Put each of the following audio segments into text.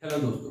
Hello दोस्तों,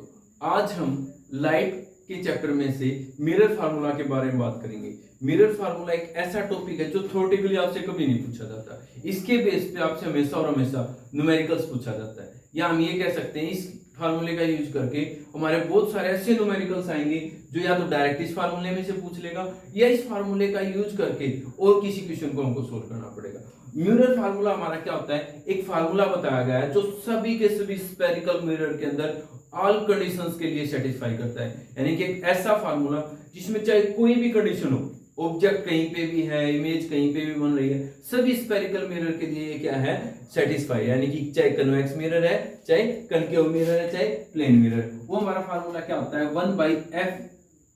आज हम लाइट के चैप्टर में से मिरर फार्मूला के बारे में बात करेंगे। मिरर फार्मूला एक ऐसा टॉपिक है जो थ्योरेटिकली आपसे कभी नहीं पूछा जाता। इसके बेस पे आपसे हमेशा और हमेशा न्यूमेरिकल्स पूछा जाता है, या हम ये कह सकते हैं इस फार्मूले का यूज करके हमारे बहुत सारे ऐसे न्यूमेरिकल्स आएंगे जो या तो डायरेक्ट इस फार्मूले में से पूछ लेगा या इस फार्मूले का यूज करके और किसी क्वेश्चन को हमको सोल्व करना पड़ेगा। मिरर फार्मूला हमारा क्या होता है? एक फार्मूला बताया गया है जो सभी के सभी स्फेरिकल मिरर के अंदर ऑल कंडीशंस के लिए सेटिस्फाई करता है। यानी कि एक ऐसा फार्मूला जिसमें चाहे कोई भी कंडीशन हो, ऑब्जेक्ट कहीं पे भी है, इमेज कहीं पे भी बन रही है, सभी स्फेरिकल मिरर के लिए ये क्या है? सेटिस्फाई। यानी कि चाहे कन्वेक्स मिरर है, चाहे कनकेव मिरर है, चाहे प्लेन मिरर, वो हमारा फार्मूला क्या होता है? 1/f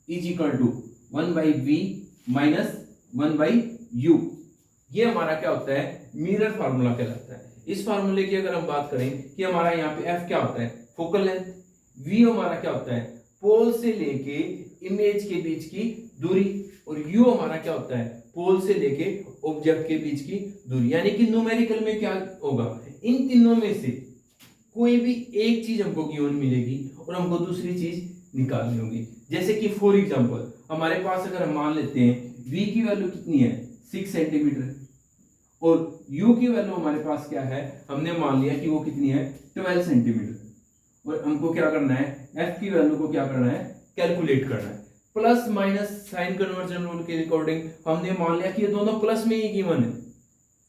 is equal to 1/v minus 1/u। ये हमारा क्या होता है? मिरर फार्मूला कहलाता है। इस फार्मूले की अगर हम बात करें कि हमारा यहाँ पे f क्या होता है? Focal length. v हमारा क्या होता है? पोल से लेके इमेज के बीच की दूरी। और u हमारा क्या होता है? पोल से लेके ऑब्जेक्ट के बीच की दूरी। यानी कि न्यूमेरिकल में क्या होगा? इन तीनों में से कोई भी एक चीज हमको गिवन मिलेगी और हमको दूसरी चीज निकालनी होगी। जैसे कि फॉर एग्जांपल हमारे पास अगर हम मान लेते हैं v की वैल्यू कितनी है? 6 सेंटीमीटर, और u की वैल्यू हमारे पास क्या है? हमने मान लिया कि वो कितनी है? 12 सेंटीमीटर। और हमको क्या करना है? f की वैल्यू को क्या करना है? कैलकुलेट करना है। Plus minus sign conversion rule के अकॉर्डिंग हमने मान लिया कि ये दोनों प्लस में ही गिवन है,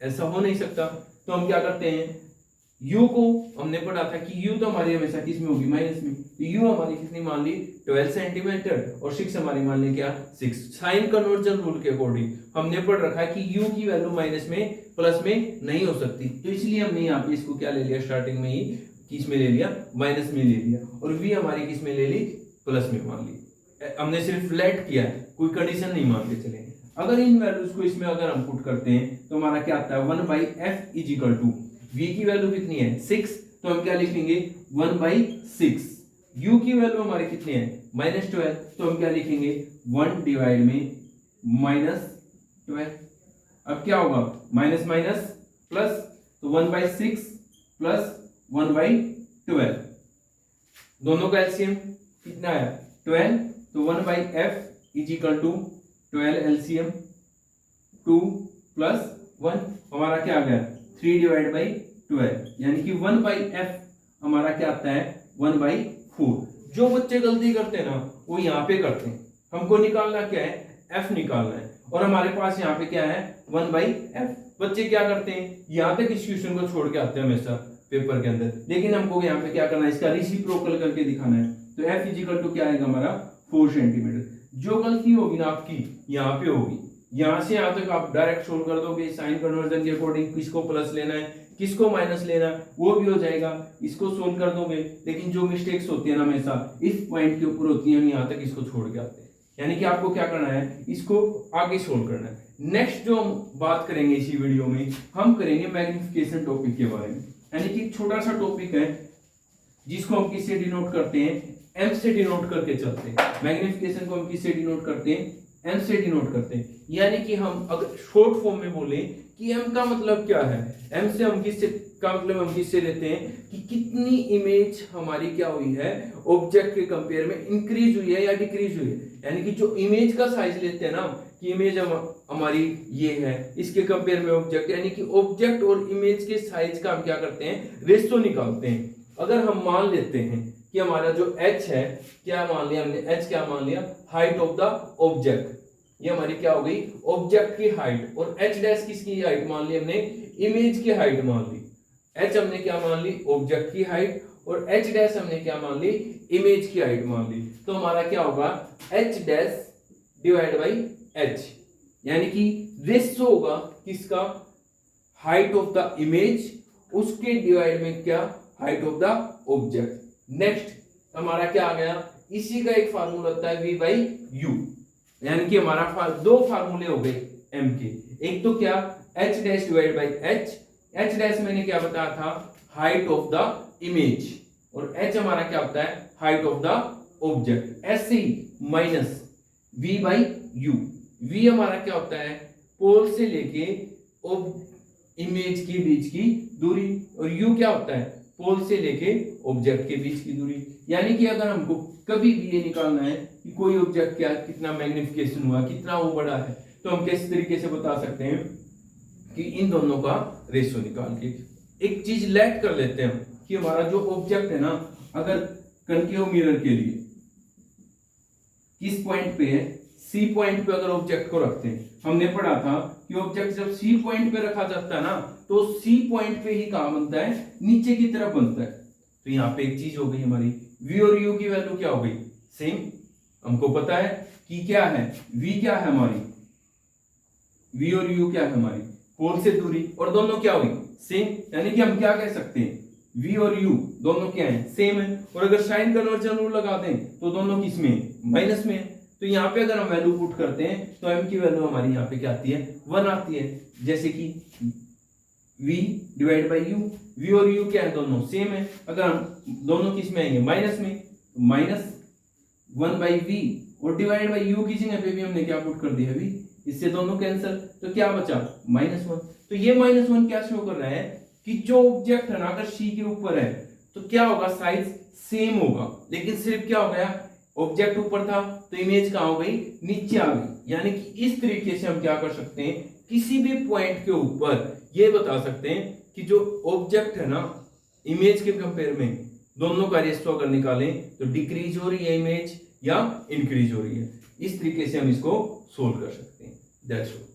ऐसा हो नहीं सकता। तो हम क्या करते हैं? u को हमने पढ़ा था कि u तो हमारी हमेशा किस में होगी? माइनस में। तो u हमारी कितनी मान ली? 12 सेंटीमीटर, और 6 हमारी मान ली क्या? 6। साइन कन्वर्जन रूल के अकॉर्डिंग हमने पढ़ रखा है कि u की वैल्यू माइनस में प्लस में नहीं हो सकती, तो इसलिए हमने यहाँ पे इसको क्या ले लिया? स्टार्टिंग में ही किस में ले लिया? माइनस में ले लिया। और v हमारी किस में ले ली? प्लस में मान ली। हमने सिर्फ लेट किया है, कोई कंडीशन नहीं मान के चलेंगे। अगर इन वैल्यूज को इसमें अगर हम पुट करते हैं तो हमारा क्या आता है? 1/f is equal to v की वैल्यू कितनी है? 6, तो हम क्या लिखेंगे? 1/6। u की वैल्यू हमारी कितनी है? -12, तो हम क्या लिखेंगे? 1 डिवाइड में -12। अब क्या होगा? माइनस माइनस प्लस, तो 1/6 प्लस 1/12, दोनों का एलसीएम कितना है? 12। तो 1/f is equal to 12 LCM 2 plus 1, हमारा क्या आ गया? 3 डिवाइड बाई 12। यानी कि 1/f हमारा क्या आता है? 1/4। जो बच्चे गलती करते हैं ना वो यहाँ पे करते हैं। हमको निकालना क्या है? f निकालना है, और हमारे पास यहाँ पे क्या है? 1/f। बच्चे क्या करते हैं? यहाँ तक इस क्वेश्चन को छोड़ के आते हैं हमेशा पेपर के अंदर, लेकिन हमको यहाँ पे क्या करना है? इसका रेसिप्रोकल करके दिखाना है। तो f इज इक्वल टू क्या आएगा हमारा? 4 सेंटीमीटर। जो गलती होगी ना आपकी यहाँ पे होगी, यहाँ से यहाँ तक आप डायरेक्ट सोल्व कर दोगे साइन कन्वर्जन के अकॉर्डिंग, किसको प्लस लेना है किसको माइनस लेना है वो भी हो जाएगा, इसको सोल्व कर दोगे। लेकिन जो मिस्टेक्स होती है ना हमेशा इस पॉइंट के ऊपर होती है, हम यहाँ तक इसको छोड़ के आते हैं। यानी कि आपको क्या करना है? इसको आगे सोल्व करना है। नेक्स्ट जो हम बात करेंगे इसी वीडियो में, हम करेंगे मैग्निफिकेशन टॉपिक के बारे में। यानी कि छोटा सा टॉपिक है जिसको हम किससे डिनोट करते हैं? m से डिनोट करके चलते हैं। मैग्निफिकेशन को हम किससे डिनोट करते हैं? m से डिनोट करते हैं। यानी कि हम अगर शॉर्ट फॉर्म में बोले कि m का मतलब क्या है, m से हम किससे का मतलब हम किससे लेते हैं कि कितनी इमेज हमारी क्या हुई है ऑब्जेक्ट के कंपेयर में, इंक्रीज हुई है या डिक्रीज हुई है। यानी कि जो इमेज का साइज लेते हैं ना कि इमेज हमारी ये है, इसके कंपेयर में ऑब्जेक्ट, यानी कि ऑब्जेक्ट और इमेज के साइज का हम क्या करते हैं? रेशो निकालते हैं। अगर हम मान लेते हैं कि हमारा जो h है, क्या मान लिया हमने? h क्या मान लिया? Height of the object. ये हमारी क्या हो गई? ऑब्जेक्ट की हाइट। और h डैश किसकी हाइट मान ली हमने? इमेज की हाइट मान ली। h हमने क्या मान ली? ऑब्जेक्ट की हाइट। और h डैश हमने क्या मान ली? इमेज की हाइट मान ली। तो हमारा क्या होगा? h dash divide by h, यानी कि रेशो होगा किसका? हाइट ऑफ द इमेज, उसके डिवाइड में क्या? Height of the object. Next हमारा क्या आ गया? इसी का एक फार्मूला होता है v/u। यानी कि हमारा दो फार्मूले हो गए m के। एक तो क्या? h dash divide by h। h dash मैंने क्या बताया था? हाइट ऑफ द इमेज, और h हमारा क्या होता है? Height of the object. ऐसे ही माइनस v/u। v हमारा क्या होता है? पोल से लेके इमेज के बीच की दूरी, और u क्या होता है? पोल से लेके ऑब्जेक्ट के बीच की दूरी। यानी कि अगर हमको कभी भी ये निकालना है कि कोई ऑब्जेक्ट क्या कितना मैग्निफिकेशन हुआ, कितना वो बड़ा है, तो हम किस तरीके से बता सकते हैं कि इन दोनों का रेशियो निकाल के। एक चीज लेट कर लेते हैं हम कि हमारा जो ऑब्जेक्ट है ना, अगर कनकेव मिरर के लिए किस पॉइंट पे है, सी पॉइंट पे अगर ऑब्जेक्ट को रखते हैं, हमने पढ़ा था कि ऑब्जेक्ट जब सी पॉइंट पे रखा जाता है ना, तो सी पॉइंट पे ही कहां बनता है, नीचे की तरफ बनता है। तो यहाँ पे एक चीज हो गई हमारी, v और u की वैल्यू क्या हो गई, सेम। हमको पता है कि क्या है, v क्या है हमारी, v और u क्या है हमारी, पोल से दूरी, और दोनों क्या हुई, सेम। यानी कि हम क्या कह सकते हैं, v और u दोनों क्या है, सेम है। और अगर साइन कन्वर्जन रूल लगा दें तो दोनों किस में, माइनस में है। तो यहाँ पे अगर हम वैल्यू पुट करते हैं तो m की वैल्यू हमारी यहाँ पे क्या आती है, 1 आती है। जैसे कि v divide by u, v और u क्या है, दोनों सेम है। अगर हम दोनों किस में आएंगे, माइनस में, माइनस 1 बाई वी, और डिवाइड बाई u की जगह पे भी हमने क्या पुट कर दिया, v। इससे दोनों कैंसिल, तो क्या बचा, -1। तो ये -1 क्या शो कर रहा है कि जो ऑब्जेक्ट है ना, अगर c के ऊपर है तो क्या होगा, साइज सेम होगा। लेकिन सिर्फ क्या हो गया, ऑब्जेक्ट ऊपर था तो इमेज कहां हो गई, नीचे आ गई। यानी कि इस तरीके से हम क्या कर सकते हैं, किसी भी पॉइंट के ऊपर ये बता सकते हैं कि जो ऑब्जेक्ट है ना, इमेज के कंपेयर में दोनों का रेशियो अगर निकालें तो डिक्रीज हो रही है इमेज या इंक्रीज हो रही है। इस तरीके से हम इसको सोल्व कर सकते हैं। That's all.